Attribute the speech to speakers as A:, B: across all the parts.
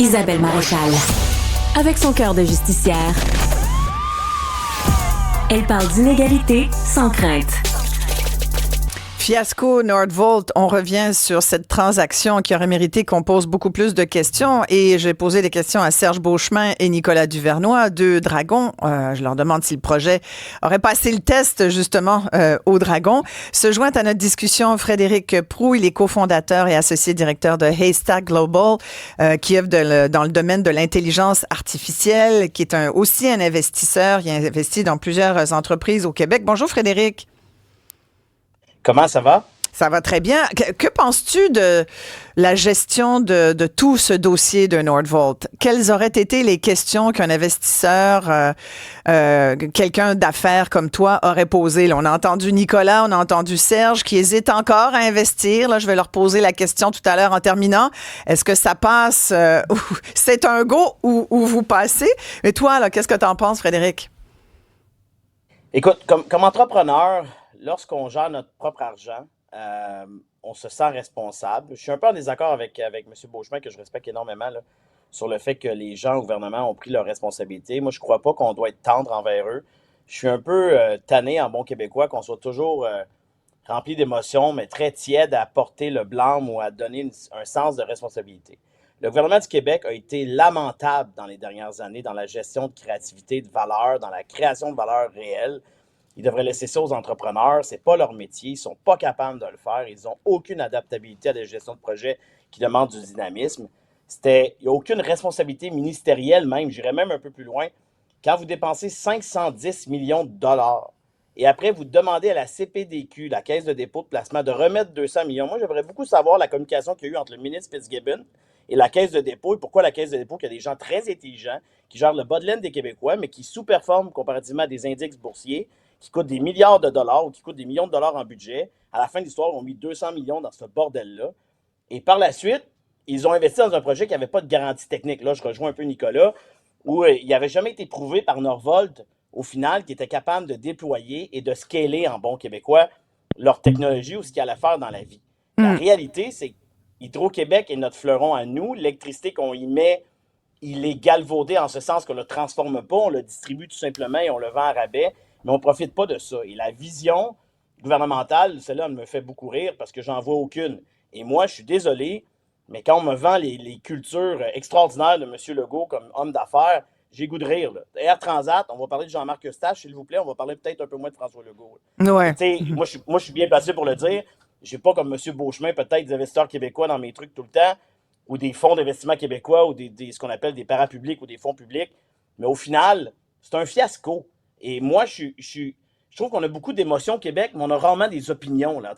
A: Isabelle Maréchal. Avec son cœur de justicière, elle parle d'inégalité sans crainte.
B: Fiasco Nordvolt, on revient sur cette transaction qui aurait mérité qu'on pose beaucoup plus de questions et j'ai posé des questions à Serge Beauchemin et Nicolas Duvernois, deux dragons. Je leur demande si le projet aurait passé le test justement aux dragons. Se joint à notre discussion Frédéric Proulx, il est cofondateur et associé directeur de Haystack Global qui œuvre dans le domaine de l'intelligence artificielle, qui est aussi un investisseur. Il a investi dans plusieurs entreprises au Québec. Bonjour Frédéric.
C: Comment ça va?
B: Ça va très bien. Que penses-tu de la gestion de tout ce dossier de Nordvolt? Quelles auraient été les questions qu'un investisseur, quelqu'un d'affaires comme toi aurait posées? Là, on a entendu Nicolas, on a entendu Serge qui hésite encore à investir. Là, je vais leur poser la question tout à l'heure en terminant. Est-ce que ça passe? C'est un go ou vous passez? Mais toi, là, qu'est-ce que tu en penses, Frédéric?
C: Écoute, comme entrepreneur, lorsqu'on gère notre propre argent, on se sent responsable. Je suis un peu en désaccord avec M. Beauchemin, que je respecte énormément, là, sur le fait que les gens au gouvernement ont pris leurs responsabilités. Moi, je ne crois pas qu'on doit être tendre envers eux. Je suis un peu tanné en bon québécois qu'on soit toujours rempli d'émotions, mais très tiède à porter le blâme ou à donner un sens de responsabilité. Le gouvernement du Québec a été lamentable dans les dernières années dans la gestion de créativité, de valeur, dans la création de valeur réelle. Ils devraient laisser ça aux entrepreneurs. C'est pas leur métier. Ils sont pas capables de le faire. Ils n'ont aucune adaptabilité à des gestions de projet qui demandent du dynamisme. Il n'y a aucune responsabilité ministérielle même. J'irais même un peu plus loin. Quand vous dépensez 510 millions de dollars et après vous demandez à la CPDQ, la Caisse de dépôt de placement, de remettre 200 millions. Moi, j'aimerais beaucoup savoir la communication qu'il y a eu entre le ministre Fitzgibbon et la Caisse de dépôt. Et pourquoi la Caisse de dépôt, qui a des gens très intelligents, qui gèrent le bas de laine des Québécois, mais qui sous-performent comparativement à des index boursiers, qui coûtent des milliards de dollars ou qui coûtent des millions de dollars en budget. À la fin de l'histoire, ils ont mis 200 millions dans ce bordel-là. Et par la suite, ils ont investi dans un projet qui n'avait pas de garantie technique. Là, je rejoins un peu Nicolas, où il n'avait jamais été prouvé par Nordvolt, au final, qui était capable de déployer et de scaler en bon québécois leur technologie ou ce qu'ils allaient faire dans la vie. La réalité, c'est qu'Hydro-Québec est notre fleuron à nous. L'électricité qu'on y met, il est galvaudé en ce sens qu'on ne le transforme pas, on le distribue tout simplement et on le vend à rabais. Mais on ne profite pas de ça. Et la vision gouvernementale, celle-là, elle me fait beaucoup rire parce que j'en vois aucune. Et moi, je suis désolé, mais quand on me vend les cultures extraordinaires de M. Legault comme homme d'affaires, j'ai goût de rire. Là. Air Transat, on va parler de Jean-Marc Eustache, s'il vous plaît. On va parler peut-être un peu moins de François Legault.
B: Ouais.
C: Moi, je suis bien placé pour le dire. Je n'ai pas comme M. Beauchemin peut-être des investisseurs québécois dans mes trucs tout le temps ou des fonds d'investissement québécois ou ce qu'on appelle des parapublics ou des fonds publics. Mais au final, c'est un fiasco. Et moi, je trouve qu'on a beaucoup d'émotions au Québec, mais on a rarement des opinions. Là.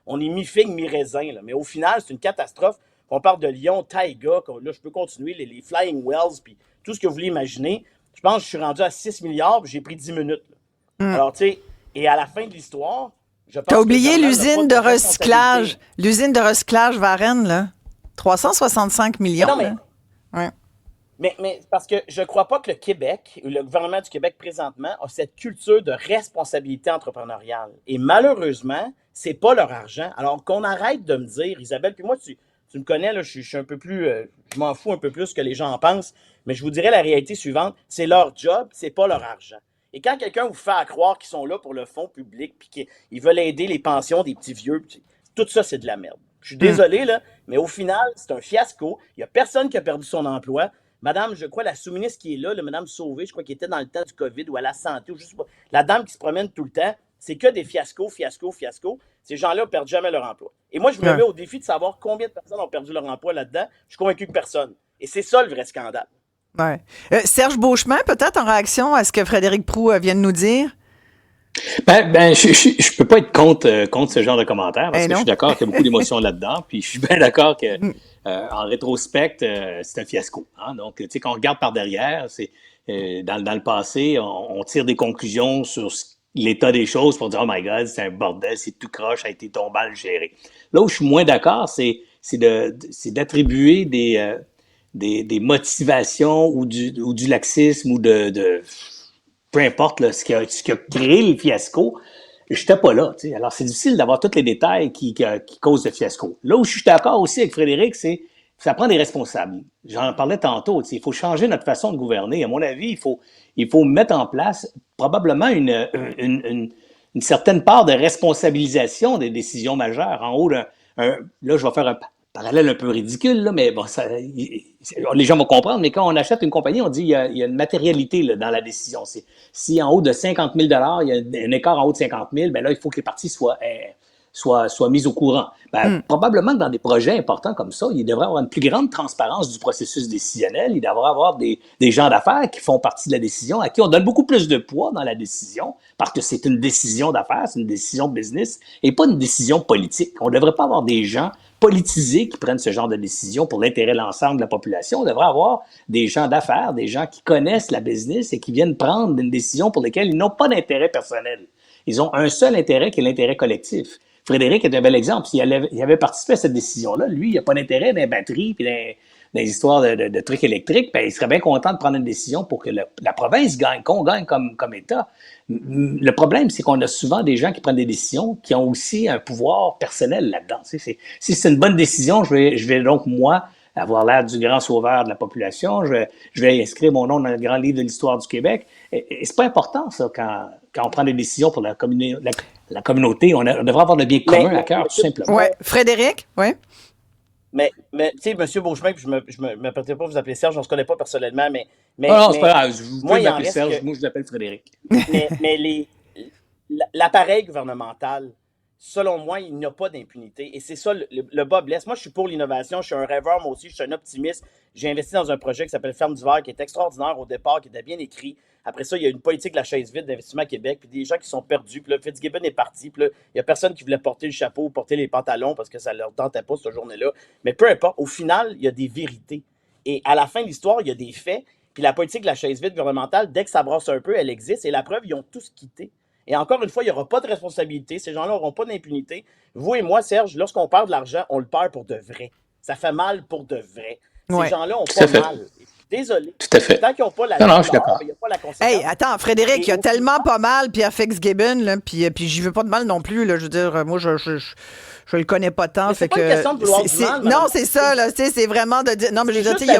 C: On est mi-figue, mi-raisin. Là. Mais au final, c'est une catastrophe. On parle de Lyon, Taïga, là, je peux continuer, les Flying Wells, puis tout ce que vous voulez imaginer. Je pense que je suis rendu à 6 milliards, puis j'ai pris 10 minutes. Alors, tu sais, et à la fin de l'histoire, je pense...
B: T'as oublié l'usine de recyclage. L'usine de recyclage Varennes, là. 365 millions.
C: Non, mais...
B: Ouais.
C: Mais parce que je ne crois pas que le Québec, ou le gouvernement du Québec présentement, a cette culture de responsabilité entrepreneuriale. Et malheureusement, c'est pas leur argent. Alors qu'on arrête de me dire, Isabelle, puis moi, tu me connais, là, je suis un peu plus, je m'en fous un peu plus que les gens en pensent, mais je vous dirais la réalité suivante, c'est leur job, c'est pas leur argent. Et quand quelqu'un vous fait croire qu'ils sont là pour le fonds public, puis qu'ils veulent aider les pensions des petits vieux, tout ça, c'est de la merde. Je suis désolé, là, mais au final, c'est un fiasco. Il n'y a personne qui a perdu son emploi. Madame, je crois, la sous-ministre qui est là, Madame Sauvé, je crois qu'elle était dans le temps du COVID ou à la santé, ou je sais pas. La dame qui se promène tout le temps, c'est que des fiascos. Ces gens-là ne perdent jamais leur emploi. Et moi, je me mets au défi de savoir combien de personnes ont perdu leur emploi là-dedans. Je suis convaincu que personne. Et c'est ça le vrai scandale.
B: Ouais. Serge Beauchemin, peut-être en réaction à ce que Frédéric Proulx vient de nous dire?
D: Je peux pas être contre ce genre de commentaires parce que je suis d'accord qu'il y a beaucoup d'émotions là-dedans, puis je suis bien d'accord que en rétrospect, c'est un fiasco. Hein? Donc, tu sais, quand on regarde par derrière, c'est dans le passé, on tire des conclusions sur l'état des choses pour dire oh my God, c'est un bordel, c'est tout croche, ça a été ton mal géré. Là où je suis moins d'accord, c'est d'attribuer des motivations ou du laxisme ou de peu importe là, ce qui a créé le fiasco. J'étais pas là, tu sais. Alors, c'est difficile d'avoir tous les détails qui causent le fiasco. Là où je suis d'accord aussi avec Frédéric, c'est ça prend des responsables. J'en parlais tantôt. Il faut changer notre façon de gouverner. À mon avis, il faut mettre en place probablement une certaine part de responsabilisation des décisions majeures. En haut là, je vais faire un parallèle un peu ridicule, là, mais bon, les gens vont comprendre, mais quand on achète une compagnie, on dit qu'il y a une matérialité là, dans la décision. Si en haut de 50 000 $, il y a un écart en haut de 50 000, ben là, il faut que les parties soient mises au courant. Probablement que dans des projets importants comme ça, il devrait y avoir une plus grande transparence du processus décisionnel. Il devrait y avoir des gens d'affaires qui font partie de la décision, à qui on donne beaucoup plus de poids dans la décision, parce que c'est une décision d'affaires, c'est une décision business, et pas une décision politique. On ne devrait pas avoir des gens politisés qui prennent ce genre de décision pour l'intérêt de l'ensemble de la population. On devrait avoir des gens d'affaires, des gens qui connaissent la business et qui viennent prendre une décision pour laquelle ils n'ont pas d'intérêt personnel. Ils ont un seul intérêt qui est l'intérêt collectif. Frédéric est un bel exemple. S'il avait participé à cette décision-là, lui, il n'a pas d'intérêt dans les batteries et dans les histoires de trucs électriques. Ben, il serait bien content de prendre une décision pour que la province gagne, qu'on gagne comme État. Le problème, c'est qu'on a souvent des gens qui prennent des décisions qui ont aussi un pouvoir personnel là-dedans. Si c'est une bonne décision, je vais donc, moi, avoir l'air du grand sauveur de la population. Je vais inscrire mon nom dans le grand livre de l'histoire du Québec. Et c'est pas important, ça, quand on prend des décisions pour la communauté. On devrait avoir le bien commun à cœur, tout simplement.
B: Oui. Frédéric, oui.
C: Mais tu sais, M. Beauchemin, puis je me permettrai pas de vous appeler Serge, on ne se connaît pas personnellement, mais
D: non, c'est pas grave. Vous pouvez m'appeler Serge, moi je l'appelle Frédéric.
C: mais l'appareil gouvernemental, selon moi, il n'a pas d'impunité. Et c'est ça, le bas blesse. Moi, je suis pour l'innovation. Je suis un rêveur, moi aussi. Je suis un optimiste. J'ai investi dans un projet qui s'appelle Ferme d'hiver, qui est extraordinaire au départ, qui était bien écrit. Après ça, il y a une politique de la chaise vide d'investissement à Québec, puis des gens qui sont perdus. Puis là, Fitzgibbon est parti. Puis là, il n'y a personne qui voulait porter le chapeau ou porter les pantalons parce que ça ne leur tentait pas cette journée-là. Mais peu importe, au final, il y a des vérités. Et à la fin de l'histoire, il y a des faits. Puis la politique de la chaise vide gouvernementale, dès que ça brasse un peu, elle existe. Et la preuve, ils ont tous quitté. Et encore une fois, il n'y aura pas de responsabilité. Ces gens-là n'auront pas d'impunité. Vous et moi, Serge, lorsqu'on perd de l'argent, on le perd pour de vrai. Ça fait mal pour de vrai. Ces gens-là n'ont pas mal. Désolé.
D: Tout à fait.
C: Tant qu'ils n'ont pas la
D: je suis d'accord.
C: il n'y a pas la conséquence.
B: Hey, attends, Frédéric, il y a tellement pas mal, Pierre Fitzgibbon, là, puis j'y veux pas de mal non plus. Là, je veux dire, moi, je le connais pas tant.
C: C'est pas une question de vouloir du mal.
B: Non, c'est ça, là, c'est vraiment de dire. Non, mais je veux dire, il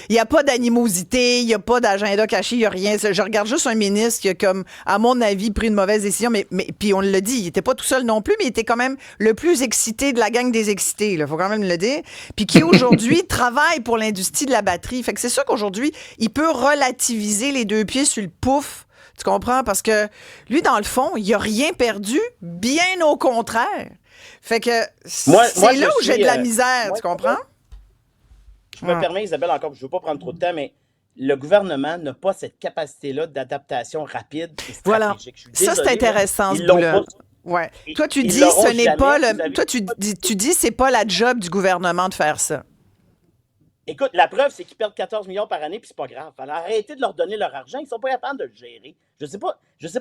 B: n'y a pas d'animosité, il n'y a pas d'agenda caché, il n'y a rien. Je regarde juste un ministre qui a, comme, à mon avis, pris une mauvaise décision, mais puis on l'a dit, il n'était pas tout seul non plus, mais il était quand même le plus excité de la gang des excités, il faut quand même le dire. Puis qui aujourd'hui travaille pour l'industrie de la batterie. Fait que c'est sûr qu'aujourd'hui, il peut relativiser les deux pieds sur le pouf. Tu comprends? Parce que lui, dans le fond, il n'a rien perdu, bien au contraire. Fait que c'est là où j'ai de la misère, tu comprends?
C: Je me permets, Isabelle, encore, je ne veux pas prendre trop de temps, mais le gouvernement n'a pas cette capacité-là d'adaptation rapide et stratégique.
B: Voilà. Ça, c'est intéressant, ce bout-là. Ouais. Toi, tu dis, ce n'est pas le. Toi, tu dis, c'est pas la job du gouvernement de faire ça.
C: Écoute, la preuve, c'est qu'ils perdent 14 millions par année, puis c'est pas grave. Alors, arrêtez de leur donner leur argent. Ils sont pas capables de le gérer. Je sais pas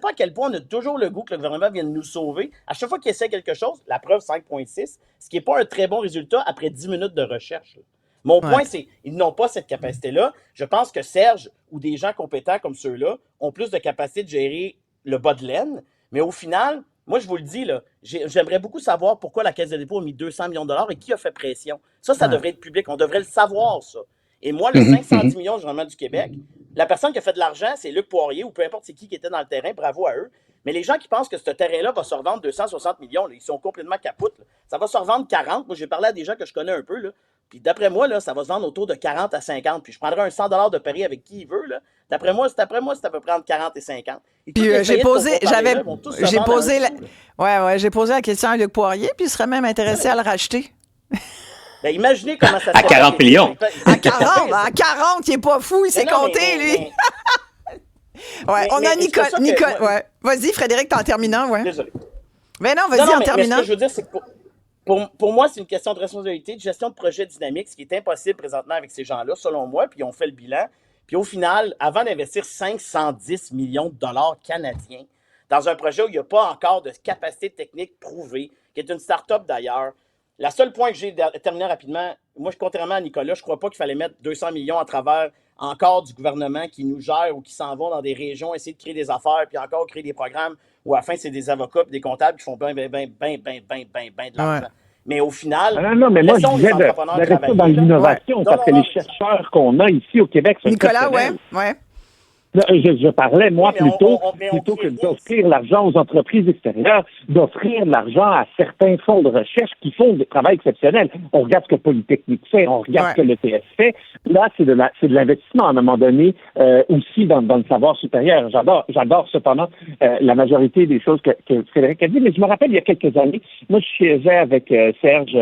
C: à quel point on a toujours le goût que le gouvernement vienne nous sauver. À chaque fois qu'il essaie quelque chose, la preuve 5,6, ce qui n'est pas un très bon résultat après 10 minutes de recherche. Mon point, c'est qu'ils n'ont pas cette capacité-là. Je pense que Serge ou des gens compétents comme ceux-là ont plus de capacité de gérer le bas de laine. Mais au final, moi, je vous le dis, là, j'aimerais beaucoup savoir pourquoi la Caisse de dépôt a mis 200 millions de dollars et qui a fait pression. Ça devrait être public. On devrait le savoir, ça. Et moi, le 510 millions du gouvernement du Québec, la personne qui a fait de l'argent, c'est Luc Poirier ou peu importe c'est qui était dans le terrain. Bravo à eux. Mais les gens qui pensent que ce terrain-là va se revendre 260 millions, là, ils sont complètement capoutes. Là. Ça va se revendre 40. Moi, j'ai parlé à des gens que je connais un peu. Là. Puis d'après moi, là, ça va se vendre autour de 40 à 50. Puis je prendrai un 100 $ de pari avec qui il veut. Là. D'après moi, c'est à peu près entre 40 et 50. Et
B: puis j'ai posé la question à Luc Poirier, puis il serait même intéressé à le racheter.
C: Ben, imaginez comment ça se
D: À 40 millions.
B: À 40, il n'est pas fou, il s'est compté, lui. Ouais, on a Nicole. Ouais. Vas-y, Frédéric, en terminant, ouais.
C: Désolé.
B: Mais non, vas-y en terminant.
C: Ce que je veux dire, c'est que pour moi, c'est une question de responsabilité, de gestion de projet dynamique, ce qui est impossible présentement avec ces gens-là, selon moi, puis ils ont fait le bilan. Puis au final, avant d'investir 510 millions de dollars canadiens dans un projet où il n'y a pas encore de capacité technique prouvée, qui est une start-up d'ailleurs, la seule point que j'ai terminé rapidement, moi, contrairement à Nicolas, je ne crois pas qu'il fallait mettre 200 millions à travers encore du gouvernement qui nous gère ou qui s'en vont dans des régions, essayer de créer des affaires, puis encore créer des programmes où à la fin, c'est des avocats et des comptables qui font ben de l'argent. Mais au final,
E: non, mais moi, je disais
C: de
E: dans l'innovation, parce que les chercheurs qu'on a ici au Québec sont
B: Nicolas,
E: ouais. Je parlais, moi, plutôt que d'offrir l'argent aux entreprises extérieures, d'offrir l'argent à certains fonds de recherche qui font des travaux exceptionnels. On regarde ce que Polytechnique fait, on regarde ce que l'ETS fait. Là, c'est de l'investissement à un moment donné, aussi dans le savoir supérieur. J'adore cependant la majorité des choses que Frédéric a dit, mais je me rappelle il y a quelques années, moi, je siégeais avec Serge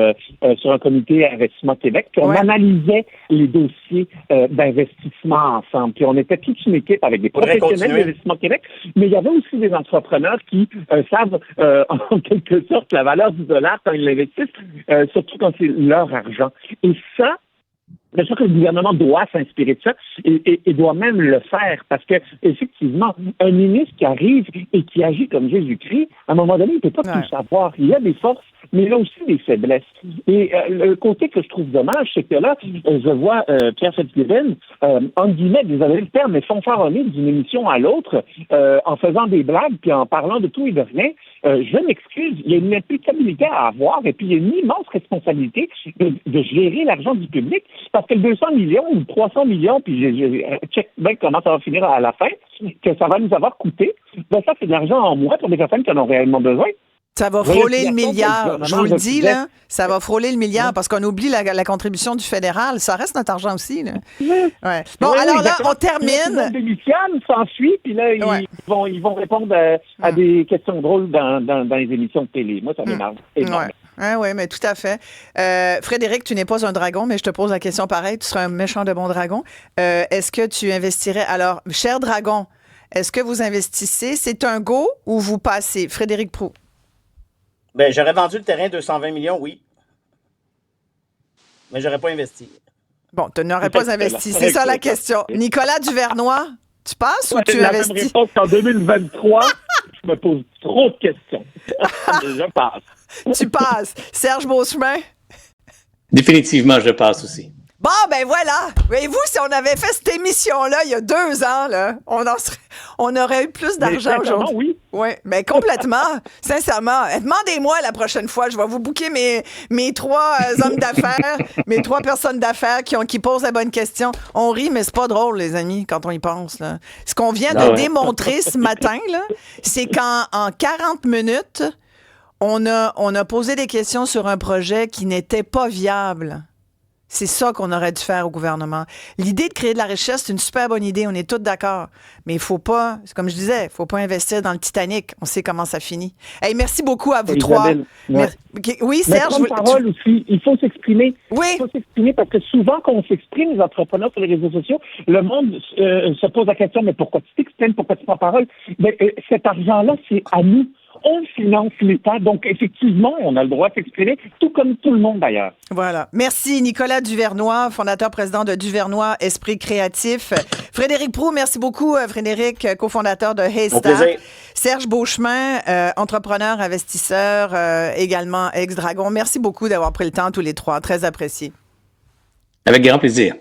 E: sur un comité Investissement Québec, puis on analysait les dossiers d'investissement ensemble, puis on était toute une équipe avec des professionnels d'Investissement Québec, mais il y avait aussi des entrepreneurs qui savent en quelque sorte la valeur du dollar quand ils l'investissent, surtout quand c'est leur argent. Et ça, bien sûr que le gouvernement doit s'inspirer de ça et doit même le faire parce que, effectivement, un ministre qui arrive et qui agit comme Jésus-Christ, à un moment donné, il ne peut pas tout savoir. Il y a des forces, mais il a aussi des faiblesses. Et le côté que je trouve dommage, c'est que là, je vois Pierre Fitzgibbon, en guillemets, désolé le terme, mais fanfaronner d'une émission à l'autre, en faisant des blagues puis en parlant de tout et de rien. Je m'excuse, il y a une imputabilité à avoir et puis il y a une immense responsabilité de gérer l'argent du public parce que le 200 millions ou 300 millions, puis je check bien comment ça va finir à la fin, que ça va nous avoir coûté, ben ça, c'est de l'argent en moins pour des personnes qui en ont réellement besoin.
B: Ça va frôler le milliard. Je vous le dis, là, ça va frôler le milliard parce qu'on oublie la contribution du fédéral. Ça reste notre argent aussi. Là. Ouais. Bon, alors là, on termine.
E: Le démissionne, s'enfuit, puis là, ils vont répondre à des questions drôles dans les émissions de télé. Moi, ça m'énerve énormément.
B: Oui, mais tout à fait. Frédéric, tu n'es pas un dragon, mais je te pose la question pareil. Tu serais un méchant de bon dragon. Est-ce que tu investirais... Alors, cher dragon, est-ce que vous investissez? C'est un go ou vous passez? Frédéric Proulx.
C: Ben, j'aurais vendu le terrain 220 millions, oui. Mais j'aurais pas investi.
B: Bon, tu n'aurais pas investi. C'est ça la question. Nicolas Duvernois, tu passes ou tu investis?
E: La même réponse qu'en 2023, je me pose trop de questions. Je passe.
B: Tu passes. Serge Beauchemin?
D: Définitivement, je passe aussi.
B: Bon, ben voilà. Voyez-vous, si on avait fait cette émission-là il y a 2 ans, là, on aurait eu plus d'argent aujourd'hui. Oui, mais complètement. Sincèrement. Demandez-moi la prochaine fois. Je vais vous booker mes 3 hommes d'affaires, mes 3 personnes d'affaires qui posent la bonne question. On rit, mais c'est pas drôle, les amis, quand on y pense. Là. Ce qu'on vient de démontrer ce matin, là, c'est qu'en 40 minutes, on a posé des questions sur un projet qui n'était pas viable. C'est ça qu'on aurait dû faire au gouvernement. L'idée de créer de la richesse, c'est une super bonne idée, on est tous d'accord. Mais il faut pas, comme je disais, il faut pas investir dans le Titanic. On sait comment ça finit. Hey, merci beaucoup à vous trois. Oui, Serge.
E: Parole aussi, il faut s'exprimer.
B: Oui.
E: Il faut s'exprimer parce que souvent, quand on s'exprime, les entrepreneurs sur les réseaux sociaux, le monde se pose la question, mais pourquoi tu t'exprimes, pourquoi tu prends parole? Mais, cet argent-là, c'est à nous. On finance l'État, donc effectivement, on a le droit de s'exprimer, tout comme tout le monde d'ailleurs.
B: Voilà. Merci Nicolas Duvernois, fondateur-président de Duvernois Esprit Créatif. Frédéric Proulx, merci beaucoup Frédéric, cofondateur de Haystack. Serge Beauchemin, entrepreneur, investisseur, également ex-dragon. Merci beaucoup d'avoir pris le temps tous les 3, très apprécié.
D: Avec grand plaisir.